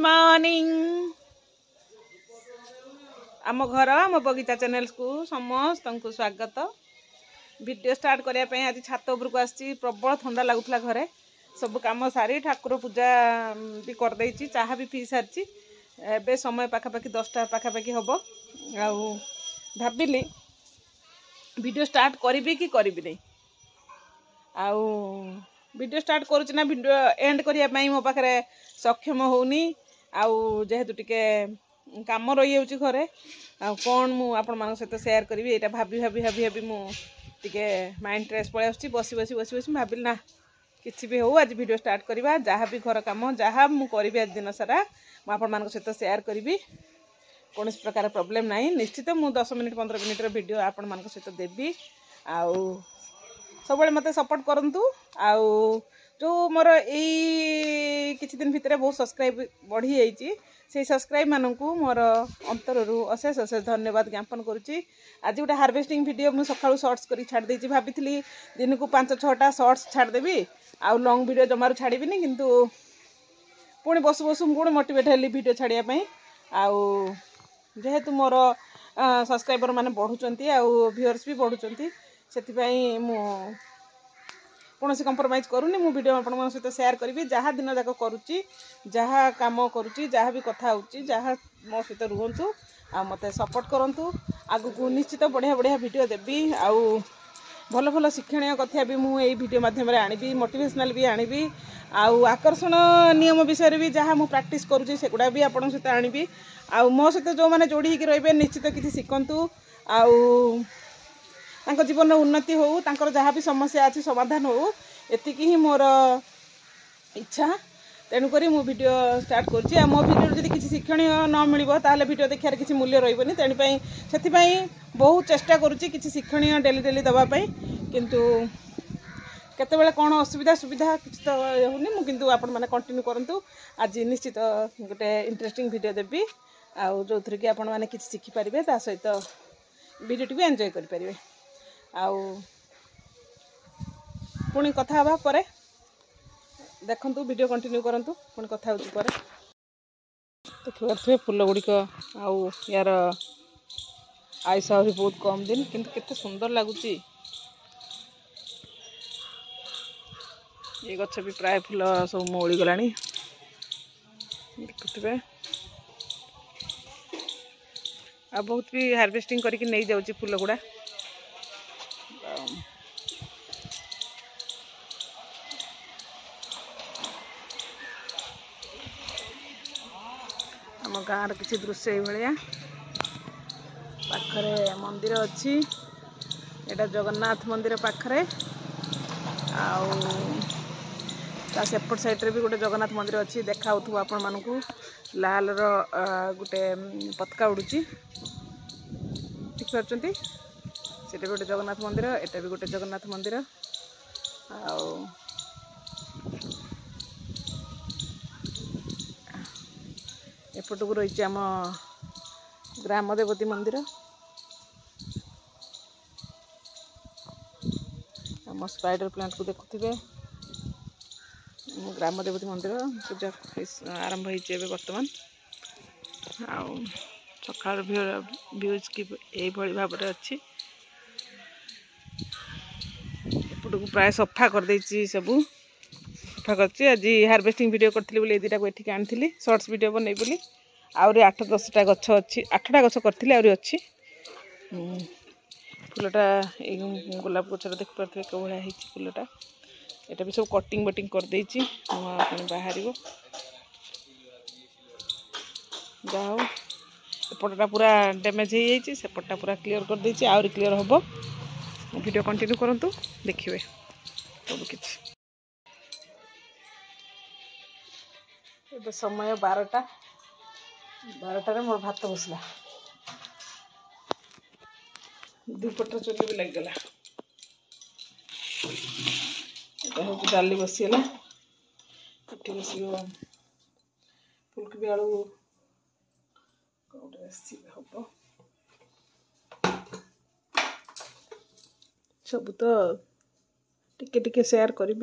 Morning आम घर आम बगीचा चैनल को समस्त को स्वागत। वीडियो स्टार्ट करने आज छात उपरको आसी प्रबल ठंडा लगुला घरे सब कम सारी ठाकुर पूजा भी करदे चाह भी पी सारी एवं समय पाखापाखि 10टा पाखापाखि हम भाविली वीडियो स्टार्ट करी कि करी नहीं आउ वीडियो स्टार्ट करुच्ची ना वीडियो एंड करने मो पाखे सक्षम होनी आउ जेहेतु टिके काम रही जाऊँगी घरे कौन मु आपण मान सहित शेयर करी यहाँ भाभी भाभी भाभी भाभी मुझे माइंड स्ट्रेस पलि आस बसी बसी बसी बसी भाविली ना किसी भी हो आज वीडियो स्टार्ट करवा जहाँ भी घर काम जहाँ मुझे आज दिन सारा मुझे सहित शेयर करी कौन प्रकार प्रॉब्लम ना निश्चित मु 10 मिनिट 15 मिनिट वीडियो आपण मान सहित देवी आउ सब मत सपोर्ट करूँ आउ जो मोर यही किछि दिन भितर बहुत सब्सक्राइब बढ़ी जाइए से सब्सक्राइब मानू मोर अंतर अशेष अशेष धन्यवाद ज्ञापन करुच्ची। आज गोटे हार्वेस्टिंग वीडियो मुझे सकाळु शॉर्ट्स करी छाड़ देछि भाभी दिन को 5-6टा शॉर्ट्स छाड़देवी आउ लॉन्ग वीडियो जमारू छाड़बी किंतु पुणी बसु बसु पुणी मोटिवेट हेली वीडियो छाड़िया आउ जेहेतु मोर सब्सक्राइबर माने बढ़ुचंती आउ व्यूअर्स भी बढ़ुचंती सेतिपई मु कौन कंप्रोमाइज करूनी मु वीडियो आपण सहित शेयर करी जहाँ दिन जाक करुच्ची जहाँ काम करुच्ची जहाँ भी कथा होची जहाँ मो सहित रुहतु आ मते सपोर्ट करंतु आगु को निश्चित बढ़िया बढ़िया वीडियो देवी आउ भल भल शिक्षणीय कथा भी मुझे यही वीडियो माध्यम आनी मोटिवेशनल भी आनी आउ आकर्षण नियम विषय भी जहाँ मुझे प्रैक्टिस करुच्ची सेगुड़ा भी आपण सहित आनी आउ मो सहित जो मैंने जोड़ी होकर रे निश्चित किसी शिखंतु आउ तांको जीवन उन्नति हो तांकर जहाँ भी समस्या अच्छी समाधान हो एतिकी ही मोर इच्छा तेणुक मु वीडियो स्टार्ट कर मो वीडियो जब किसी शिक्षणीय न मिल ताल वीडियो देखार किसी मूल्य रही तेणुपाई से बहुत चेष्टा करुच्ची किसी शिक्षणीय डेली डेली देवाई किंतु केतबेले कौन असुविधा सुविधा किसी तो होनी मुझे आपण मैंने कंटिन्यू करूँ आज निश्चित गोटे इंटरेस्टिंग वीडियो देवी आउ जो थी कि आपण मैंने किसी शिखिपारे ता सहित वीडियो टी भी एंजॉय करें आउ पुणी कथा हवा परे देखंतु वीडियो कंटिन्यू करंतु पुणी कथा होची परे देखिए फूल गुड़िक आउ यार आयुष आहरी बहुत कम दिन किंतु केते सुंदर लगुच ये गछ भी प्राय फूल सब मौली गलानी देखुथिबे आ बहुत भी हार्वेस्टिंग करके नहीं जाउची फूल गुड़ा आम गाँव किसी दृश्य ये पाखरे मंदिर अच्छी एटा जगन्नाथ मंदिर पाखरे आउ सेपट साइड रे भी गोटे जगन्नाथ मंदिर अच्छी देखा आपण मानू लाल गोटे पताका उड़ुची ठीक पार्टी से गोटे जगन्नाथ मंदिर एटा भी गोटे जगन्नाथ मंदिर आउ एपट को रही आम ग्राम देवती मंदिर आम स्पाइडर प्लांट को देखुथिबे ग्राम देवती मंदिर पूजा आरंभ होइए बर्तमान आउ सकाळ व्यूज की यही भाव में अच्छी एपट को प्राय सफा कर देछि सबू सफा कर आज हार्वेस्टिंग वीडियो करी बोली दुटा को एठिक आनी शॉर्ट्स वीडियो बन बोली आहरी 8-10टा गछ अच्छी 8टा गछ करी आहरी अच्छी फूलटा गोलाप गचर देखिपे कौ भाई फूलटा यहाँ भी सब कटिंग बटिंग कर देछि बाहर जाओ एपटा पूरा डैमेज हो जाइए सेपटा पूरा क्लीयर कर देछि आहरी क्लीयर हम वीडियो कंटिन्यू करंतु देखिए सब किछि समय 12टा मोर भात बसला दुपट चुली भी लगगला डाली बसीगला ये बस फुलकोबी आलू कौटे हम सब तो टिके टिके शेयर करी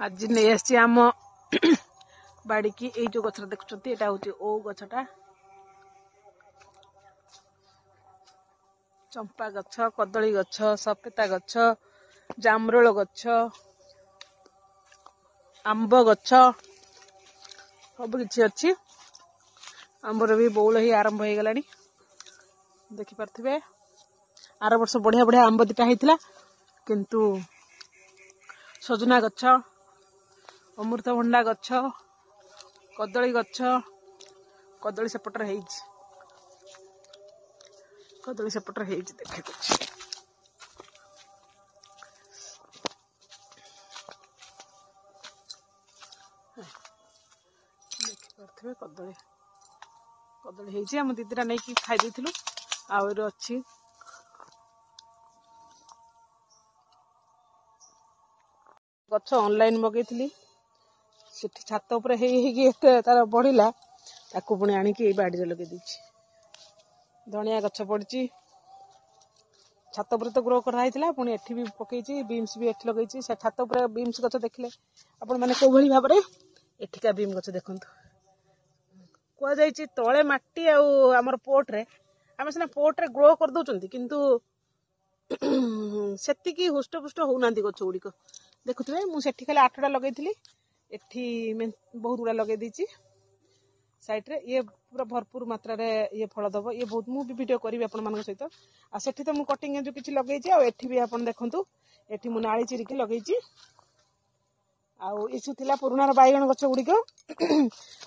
आज नहीं आसी आम बाड़ी की ये जो गछ देखुं यहाँ हूँ ओ गछटा चंपा गछ कदली गछ सपेता गछ जामरोल गछ आंब गछ सब किसी अच्छी आंबर भी बौल ही आरंभ हो गला देखिपे आर वर्ष बढ़िया बढ़िया आंब दिटा होता किंतु सजना गछ अमृतभंडा गछ कदली गछ कदली सेपटर कदली सेपटर देखे देखिपे कदली कदली आम दीदीरा नहीं खाई देथिलु आउर अच्छी गछ ऑनलाइन मगेइथिली सेठी छात उपरे तार बढ़िला ताकू पुणी आनिकी बाड़ी लगे देछि धनिया गछ पड़ी छात उपरे तो ग्रो कराइला पुणी एठी भी पकईछि बीम्स भी एठी लगेछि से छात उपरे बीम्स गछ देखले आपण माने को भली भाबरे एठिका बीम गछ देखंतु कुआ जाइछि तळे माटी आ हमर पोट रे आमे सिना पोट रे ग्रो कर दउचंती किंतु सेतिकी हुष्टपुष्ट होउनांती गछ गुड़िक देखुथे मुझे खाली 8टा लगे एठी बहुत गुड़ा लगे दीची साइड रे ये पूरा भरपूर मात्रा रे ये फल दब ये बहुत मु भी वीडियो करी आपण मान सहित आ सेठी तो मु कटिंग जो किछि लगेछि आ एठी भी आपण देखंतु एठी मु नाली चिरिकी लगेछि आ इसु थिला पुराना बाइगण गछ गुड़िक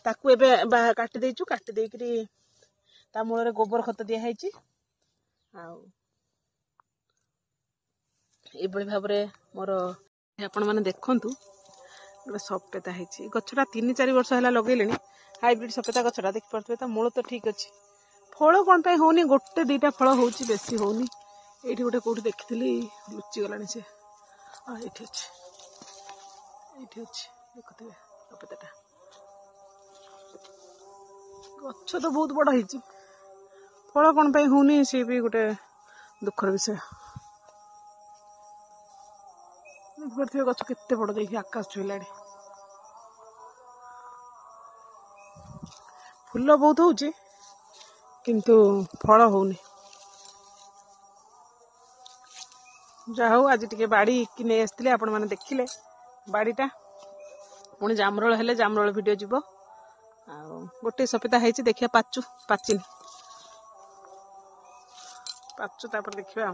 ताकू एबे काटी देइछु काटी देइकरी ता मूल रे गोबर खत दिया हैछि आ ए बळी भाबरे मोर आपण माने देखंतु गोटे सपेता है गछटा 3-4 वर्ष है लगे हाइब्रिड सपेता गछटा देखिपे मूल तो ठीक अच्छे फल कौन पे होनी गोटे 2टा फल हो बेसी होनी ये गोटे कौट देखी लुचिगला से ये देखुए सपेता गछ तो बहुत बड़ है फल कौन पे होनी सी भी गोटे दुखर विषय देखिए गछ केते बड़ देखिए आकाश छुईला फूल बहुत होची किंतु फल होनी जा हो आज टिके बाड़ी कि नहीं आसते आपण मैंने देखिले बाड़ीटा पुणी जामरोल हेले जामरोल वीडियो जीव आ गोटे सपेता है देखिए पाचु पाचिनी पाचु तापर देखिए।